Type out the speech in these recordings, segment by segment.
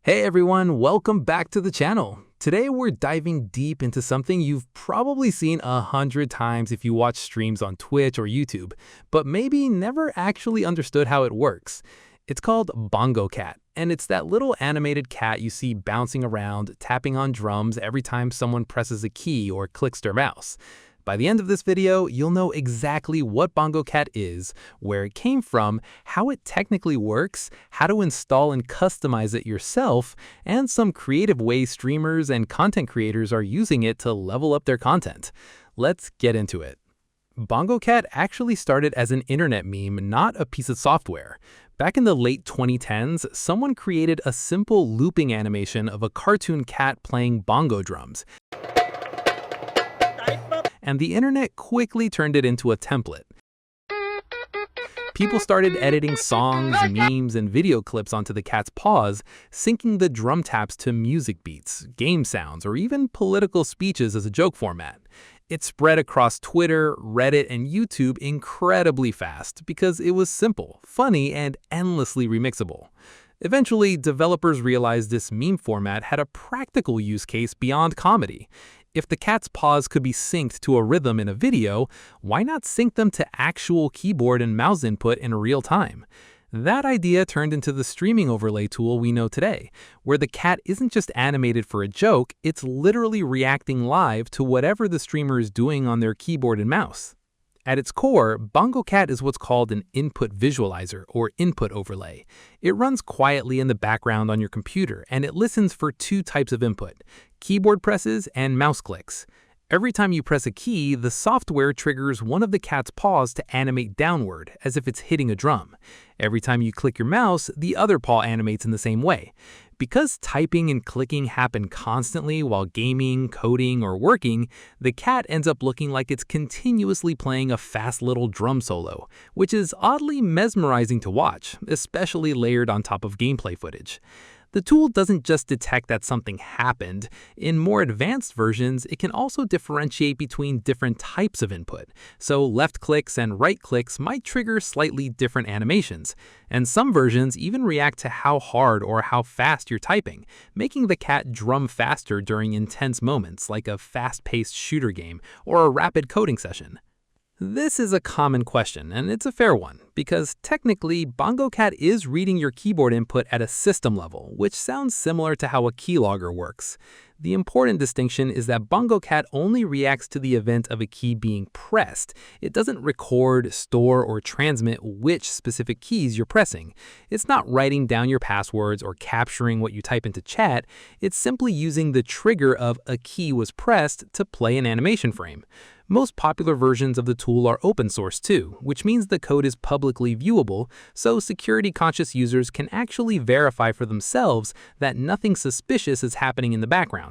Hey everyone, welcome back to the channel. Today we're diving deep into something you've probably seen 100 times if you watch streams on Twitch or YouTube, but maybe never actually understood how it works. It's called Bongo Cat, and it's that little animated cat you see bouncing around, tapping on drums every time someone presses a key or clicks their mouse. By the end of this video, you'll know exactly what Bongo Cat is, where it came from, how it technically works, how to install and customize it yourself, and some creative ways streamers and content creators are using it to level up their content. Let's get into it. Bongo Cat actually started as an internet meme, not a piece of software. Back in the late 2010s, someone created a simple looping animation of a cartoon cat playing bongo drums, and the internet quickly turned it into a template. People started editing songs, memes, and video clips onto the cat's paws, syncing the drum taps to music beats, game sounds, or even political speeches as a joke format. It spread across Twitter, Reddit, and YouTube incredibly fast because it was simple, funny, and endlessly remixable. Eventually, developers realized this meme format had a practical use case beyond comedy. If the cat's paws could be synced to a rhythm in a video, why not sync them to actual keyboard and mouse input in real time? That idea turned into the streaming overlay tool we know today, where the cat isn't just animated for a joke, it's literally reacting live to whatever the streamer is doing on their keyboard and mouse. At its core, Bongo Cat is what's called an input visualizer or input overlay. It runs quietly in the background on your computer, and it listens for two types of input: keyboard presses and mouse clicks. Every time you press a key, the software triggers one of the cat's paws to animate downward, as if it's hitting a drum. Every time you click your mouse, the other paw animates in the same way. Because typing and clicking happen constantly while gaming, coding, or working, the cat ends up looking like it's continuously playing a fast little drum solo, which is oddly mesmerizing to watch, especially layered on top of gameplay footage. The tool doesn't just detect that something happened. In more advanced versions, it can also differentiate between different types of input. So left clicks and right clicks might trigger slightly different animations. And some versions even react to how hard or how fast you're typing, making the cat drum faster during intense moments like a fast-paced shooter game or a rapid coding session. This is a common question, and it's a fair one, because technically, Bongo Cat is reading your keyboard input at a system level, which sounds similar to how a keylogger works. The important distinction is that Bongo Cat only reacts to the event of a key being pressed. It doesn't record, store, or transmit which specific keys you're pressing. It's not writing down your passwords or capturing what you type into chat. It's simply using the trigger of a key was pressed to play an animation frame. Most popular versions of the tool are open source too, which means the code is publicly viewable, so security-conscious users can actually verify for themselves that nothing suspicious is happening in the background.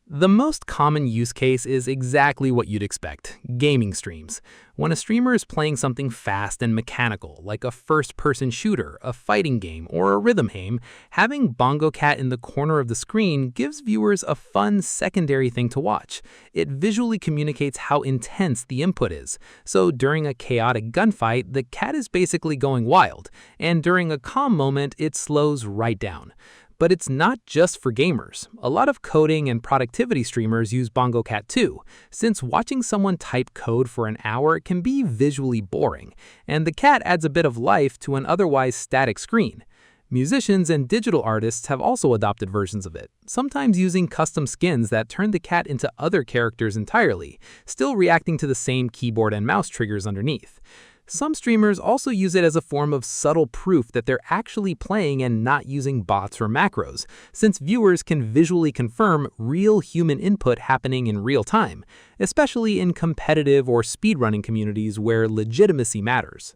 The most common use case is exactly what you'd expect: gaming streams. When a streamer is playing something fast and mechanical, like a first-person shooter, a fighting game, or a rhythm game, having Bongo Cat in the corner of the screen gives viewers a fun secondary thing to watch. It visually communicates how intense the input is. So during a chaotic gunfight, the cat is basically going wild, and during a calm moment, it slows right down. But it's not just for gamers. A lot of coding and productivity streamers use Bongo Cat too, since watching someone type code for an hour can be visually boring, and the cat adds a bit of life to an otherwise static screen. Musicians and digital artists have also adopted versions of it, sometimes using custom skins that turn the cat into other characters entirely, still reacting to the same keyboard and mouse triggers underneath. Some streamers also use it as a form of subtle proof that they're actually playing and not using bots or macros, since viewers can visually confirm real human input happening in real time, especially in competitive or speedrunning communities where legitimacy matters.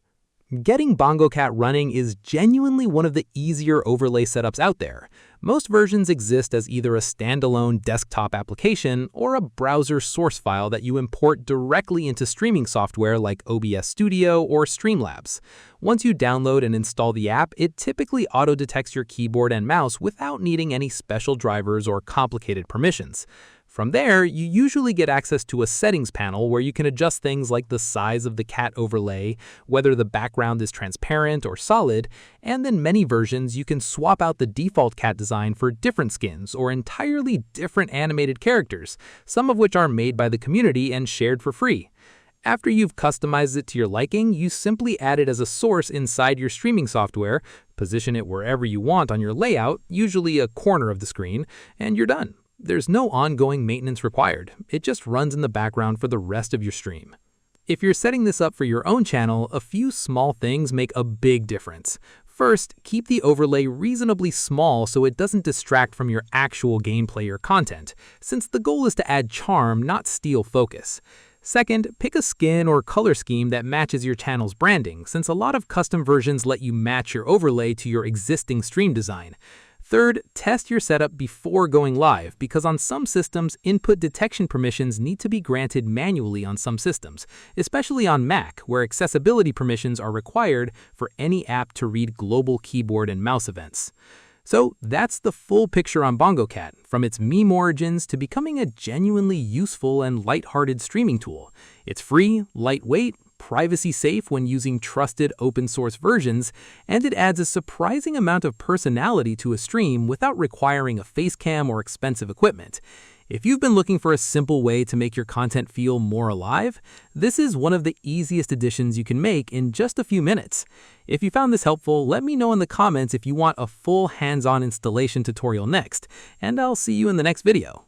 Getting Bongo Cat running is genuinely one of the easier overlay setups out there. Most versions exist as either a standalone desktop application or a browser source file that you import directly into streaming software like OBS Studio or Streamlabs. Once you download and install the app, it typically auto-detects your keyboard and mouse without needing any special drivers or complicated permissions. From there, you usually get access to a settings panel where you can adjust things like the size of the cat overlay, whether the background is transparent or solid, and in many versions you can swap out the default cat design for different skins or entirely different animated characters, some of which are made by the community and shared for free. After you've customized it to your liking, you simply add it as a source inside your streaming software, position it wherever you want on your layout, usually a corner of the screen, and you're done. There's no ongoing maintenance required. It just runs in the background for the rest of your stream. If you're setting this up for your own channel, a few small things make a big difference. First, keep the overlay reasonably small so it doesn't distract from your actual gameplay or content, since the goal is to add charm, not steal focus. Second, pick a skin or color scheme that matches your channel's branding, since a lot of custom versions let you match your overlay to your existing stream design. Third, test your setup before going live, because on some systems, input detection permissions need to be granted manually on some systems, especially on Mac, where accessibility permissions are required for any app to read global keyboard and mouse events. So that's the full picture on Bongo Cat, from its meme origins to becoming a genuinely useful and lighthearted streaming tool. It's free, lightweight, privacy-safe when using trusted open-source versions, and it adds a surprising amount of personality to a stream without requiring a face cam or expensive equipment. If you've been looking for a simple way to make your content feel more alive, this is one of the easiest additions you can make in just a few minutes. If you found this helpful, let me know in the comments if you want a full hands-on installation tutorial next, and I'll see you in the next video.